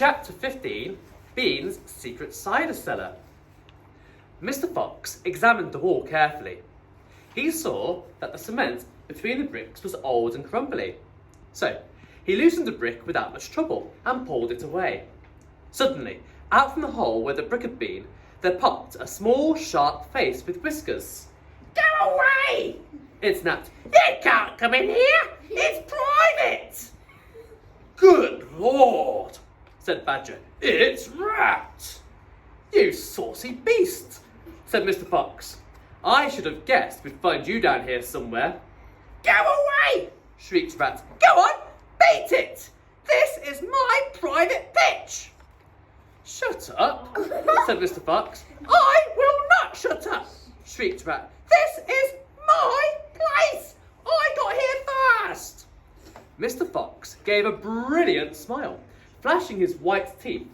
Chapter 15, Bean's Secret Cider Cellar. Mr. Fox examined the wall carefully. He saw that the cement between the bricks was old and crumbly. So, he loosened the brick without much trouble and pulled it away. Suddenly, out from the hole where the brick had been, there popped a small, sharp face with whiskers. Go away! It snapped. You can't come in here! It's private! Good Lord, said Badger. It's Rat! You saucy beast, said Mr. Fox. I should have guessed we'd find you down here somewhere. Go away! Shrieked Rat. Go on, beat it! This is my private pitch! Shut up, said Mr. Fox. I will not shut up! Shrieked Rat. This is my place! I got here first! Mr. Fox gave a brilliant smile, flashing his white teeth.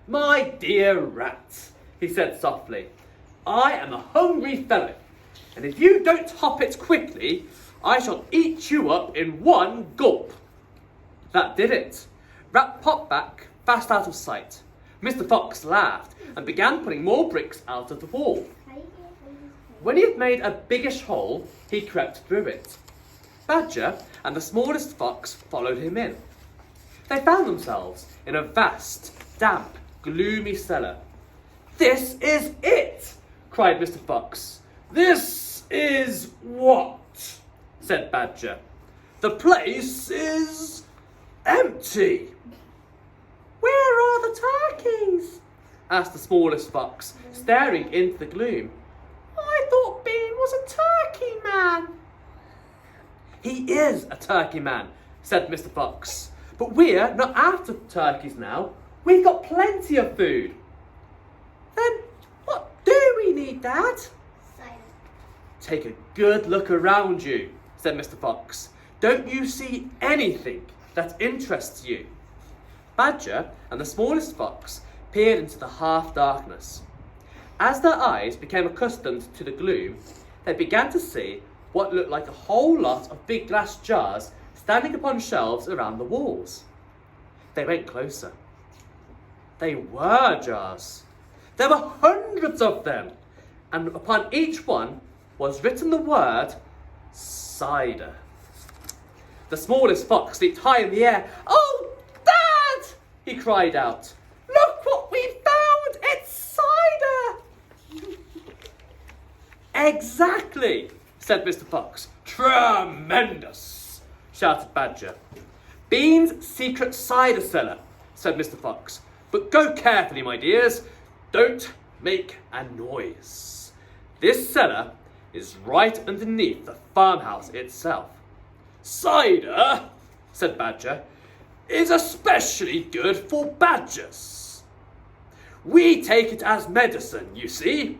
My dear Rat, he said softly, I am a hungry fellow, and if you don't hop it quickly, I shall eat you up in one gulp. That did it. Rat popped back, fast out of sight. Mr. Fox laughed and began putting more bricks out of the wall. When he had made a biggish hole, he crept through it. Badger and the smallest fox followed him in. They found themselves in a vast, damp, gloomy cellar. This is it, cried Mr. Fox. This is what? Said Badger. The place is empty. Where are the turkeys? Asked the smallest fox, staring into the gloom. I thought Bean was a turkey man. He is a turkey man, said Mr. Fox. But we're not after turkeys now. We've got plenty of food. Then what do we need, Dad? Take a good look around you, said Mr. Fox. Don't you see anything that interests you? Badger and the smallest fox peered into the half-darkness. As their eyes became accustomed to the gloom, they began to see what looked like a whole lot of big glass jars standing upon shelves around the walls. They went closer. They were jars. There were hundreds of them, and upon each one was written the word cider. The smallest fox leaped high in the air. Oh, Dad! He cried out. Look what we found! It's cider! Exactly, said Mr. Fox. Tremendous, shouted Badger. Bean's secret cider cellar, said Mr. Fox. But go carefully, my dears. Don't make a noise. This cellar is right underneath the farmhouse itself. Cider, said Badger, is especially good for badgers. We take it as medicine, you see.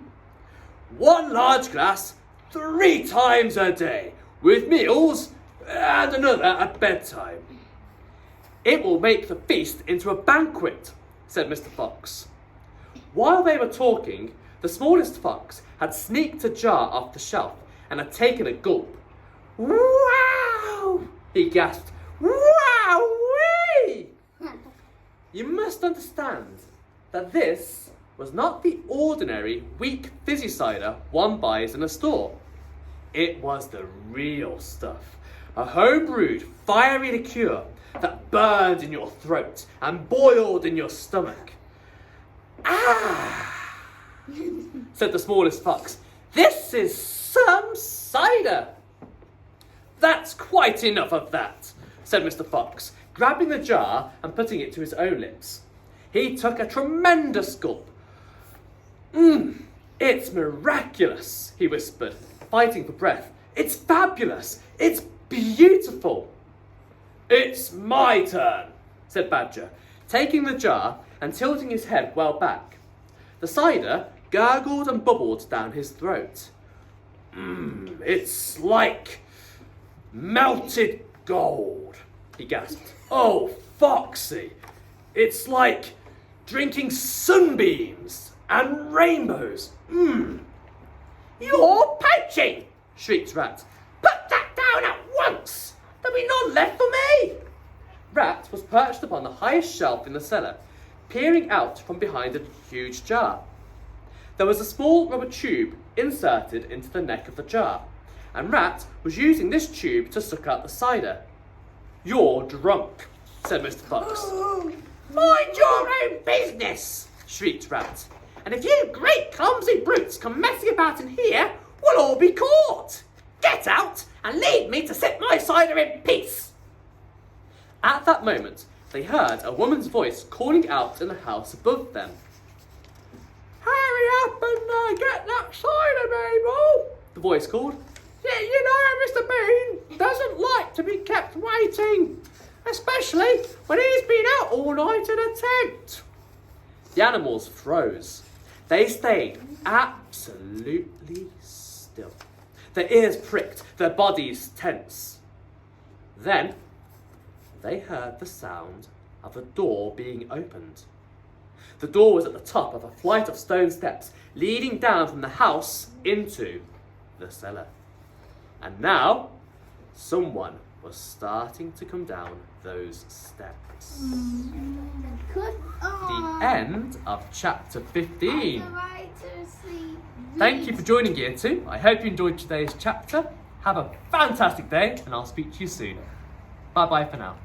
One large glass 3 times a day, with meals and another at bedtime. It will make the feast into a banquet, said Mr. Fox. While they were talking, the smallest fox had sneaked a jar off the shelf and had taken a gulp. Wow! He gasped. Wow-wee! You must understand that this was not the ordinary weak fizzy cider one buys in a store. It was the real stuff, a home-brewed fiery liqueur that burned in your throat and boiled in your stomach. Ah, said the smallest fox. This is some cider. That's quite enough of that, said Mr. Fox, grabbing the jar and putting it to his own lips. He took a tremendous gulp. It's miraculous, he whispered, fighting for breath. It's fabulous. It's beautiful. It's my turn, said Badger, taking the jar and tilting his head well back. The cider gurgled and bubbled down his throat. It's like melted gold, he gasped. Oh, Foxy, it's like drinking sunbeams and rainbows. You're poaching! Shrieked Rat. Put that down at once! There'll be none left for me! Rat was perched upon the highest shelf in the cellar, peering out from behind a huge jar. There was a small rubber tube inserted into the neck of the jar, and Rat was using this tube to suck out the cider. "You're drunk," said Mr. Fox. Mind your own business, Shrieked Rat. and if you great clumsy brutes come messing about in here, we'll all be caught. Get out and leave me to sip my cider in peace. At that moment, they heard a woman's voice calling out in the house above them. Hurry up and get that cider, Mabel. The voice called. Yeah, you know, Mr. Bean doesn't like to be kept waiting, especially when he's been out all night in a tent. The animals froze. They stayed absolutely still. Their ears pricked, their bodies tense. Then, they heard the sound of a door being opened. The door was at the top of a flight of stone steps leading down from the house into the cellar. And now, someone was starting to come down those steps. The end of chapter 15. Thank you for joining Year 2. I hope you enjoyed today's chapter. Have a fantastic day, and I'll speak to you soon. Bye-bye for now.